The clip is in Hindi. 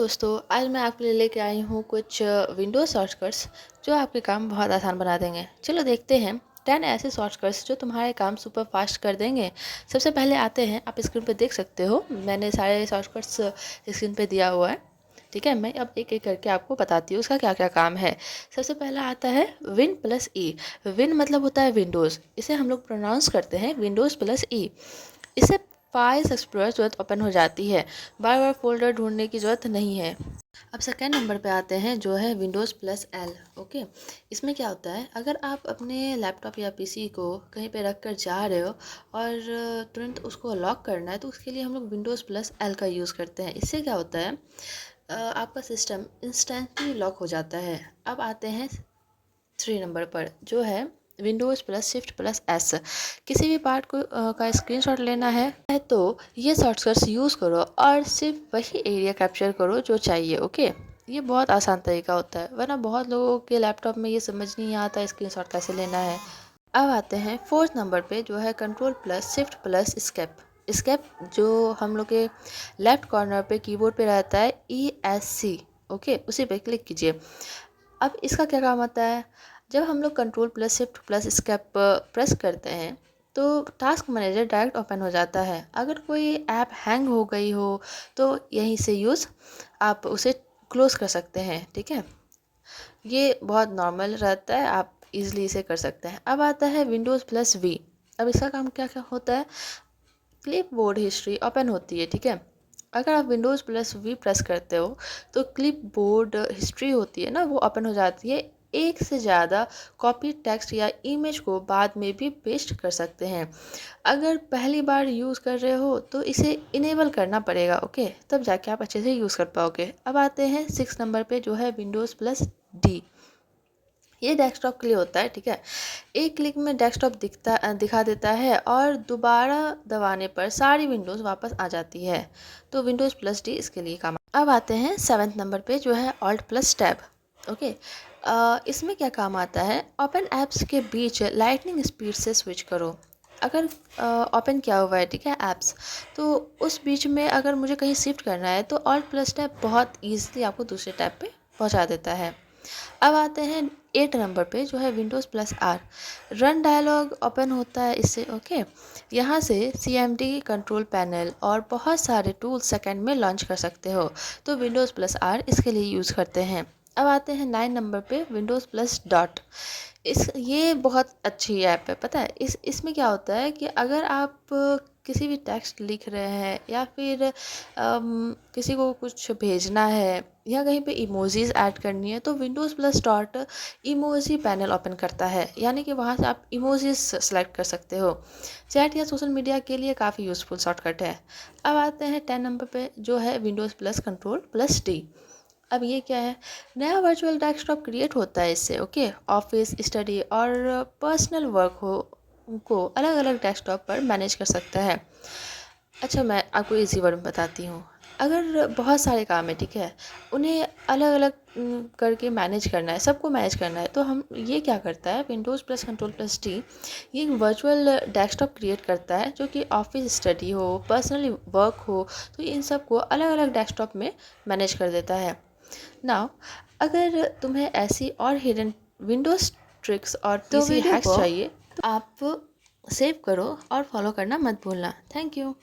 दोस्तों, आज मैं आपके लिए लेके आई हूँ कुछ विंडोज़ शॉर्टकट्स जो आपके काम बहुत आसान बना देंगे। चलो देखते हैं 10 ऐसे शॉर्टकट्स जो तुम्हारे काम सुपर फास्ट कर देंगे। सबसे पहले आते हैं, आप स्क्रीन पे देख सकते हो, मैंने सारे शॉर्टकट्स स्क्रीन पे दिया हुआ है। ठीक है, मैं अब एक एक करके आपको बताती हूँ उसका क्या क्या काम है। सबसे पहला आता है विन प्लस ई। विन मतलब होता है विंडोज़, इसे हम लोग प्रोनाउंस करते हैं विंडोज़ प्लस ई। इससे फाइल्स एक्सप्लोरर तुरंत ओपन हो जाती है, बार बार फोल्डर ढूंढने की ज़रूरत नहीं है। अब सेकेंड नंबर पे आते हैं जो है विंडोज़ प्लस एल। ओके, इसमें क्या होता है, अगर आप अपने लैपटॉप या पीसी को कहीं पे रख कर जा रहे हो और तुरंत उसको लॉक करना है, तो उसके लिए हम लोग विंडोज़ प्लस एल का यूज़ करते हैं। इससे क्या होता है, आपका सिस्टम इंस्टेंटली लॉक हो जाता है। अब आते हैं 3 नंबर पर जो है Windows plus shift plus S. किसी भी पार्ट को का स्क्रीनशॉट लेना है तो ये शॉर्टकट्स यूज़ करो और सिर्फ वही एरिया कैप्चर करो जो चाहिए। ओके, ये बहुत आसान तरीका होता है, वरना बहुत लोगों के लैपटॉप में ये समझ नहीं आता स्क्रीनशॉट कैसे लेना है। अब आते हैं फोर्थ नंबर पे जो है control plus shift plus escape. Escape जो हम लोग के लेफ्ट कॉर्नर पे कीबोर्ड पे रहता है, ESC। ओके, उसी पे क्लिक कीजिए। अब इसका क्या काम आता है, जब हम लोग control plus shift plus escape press करते हैं तो टास्क मैनेजर डायरेक्ट ओपन हो जाता है। अगर कोई ऐप हैंग हो गई हो तो यहीं से यूज़ आप उसे क्लोज़ कर सकते हैं। ठीक है, ये बहुत नॉर्मल रहता है, आप इजीली इसे कर सकते हैं। अब आता है विंडोज़ प्लस वी। अब इसका काम क्या क्या होता है, क्लिप बोर्ड हिस्ट्री ओपन होती है। ठीक है, अगर आप विंडोज़ प्लस वी प्रेस करते हो तो क्लिप बोर्ड हिस्ट्री होती है ना, वो ओपन हो जाती है। एक से ज़्यादा कॉपी टेक्स्ट या इमेज को बाद में भी पेस्ट कर सकते हैं। अगर पहली बार यूज़ कर रहे हो तो इसे इनेबल करना पड़ेगा। ओके, तब जाके आप अच्छे से यूज़ कर पाओगे। अब आते हैं 6 नंबर पे जो है विंडोज़ प्लस डी। ये डेस्कटॉप के लिए होता है। ठीक है, एक क्लिक में डेस्कटॉप दिखा देता है और दोबारा दबाने पर सारी विंडोज़ वापस आ जाती है। तो विंडोज़ प्लस डी इसके लिए काम। अब आते हैं 7 नंबर पे जो है ऑल्ट प्लस टैब। ओके, इसमें क्या काम आता है, ओपन ऐप्स के बीच लाइटनिंग स्पीड से स्विच करो। अगर ओपन किया हुआ है, ठीक है, ऐप्स, तो उस बीच में अगर मुझे कहीं शिफ्ट करना है तो ऑल्ट प्लस टैब बहुत ईजिली आपको दूसरे टैब पे पहुंचा देता है। अब आते हैं 8 नंबर पे जो है Windows plus R. Run dialog open होता है इससे। ओके, यहाँ से CMD कंट्रोल पैनल और बहुत सारे टूल्स सेकंड में लॉन्च कर सकते हो, तो विंडोज़ प्लस आर इसके लिए यूज़ करते हैं। अब आते हैं 9 नंबर पे विंडोज़ प्लस डॉट। ये बहुत अच्छी ऐप है, पता है। इसमें क्या होता है कि अगर आप किसी भी टेक्स्ट लिख रहे हैं या फिर किसी को कुछ भेजना है या कहीं पे इमोजीज ऐड करनी है, तो Windows plus dot emoji panel open करता है, यानी कि वहाँ से आप इमोजीज सेलेक्ट कर सकते हो। चैट या सोशल मीडिया के लिए काफ़ी यूज़फुल शॉर्टकट है। अब आते हैं 10 नंबर पे जो है Windows plus control plus D. अब ये क्या है, नया वर्चुअल डेस्कटॉप क्रिएट होता है इससे। ओके, ऑफिस, स्टडी और पर्सनल वर्क को अलग अलग डेस्कटॉप पर मैनेज कर सकता है। अच्छा, मैं आपको इजी वर्ड में बताती हूँ। अगर बहुत सारे काम है, ठीक है, उन्हें अलग अलग करके मैनेज करना है, सबको मैनेज करना है, तो हम ये क्या करता है, Windows plus control plus D ये वर्चुअल डेस्कटॉप क्रिएट करता है जो कि ऑफिस, स्टडी हो, पर्सनली वर्क हो, तो इन सब को अलग अलग डेस्कटॉप में मैनेज कर देता है। नाउ, अगर तुम्हें ऐसी और हिडन विंडोज़ ट्रिक्स और पीसी हैक्स चाहिए तो आप सेव करो और फॉलो करना मत भूलना। Thank you.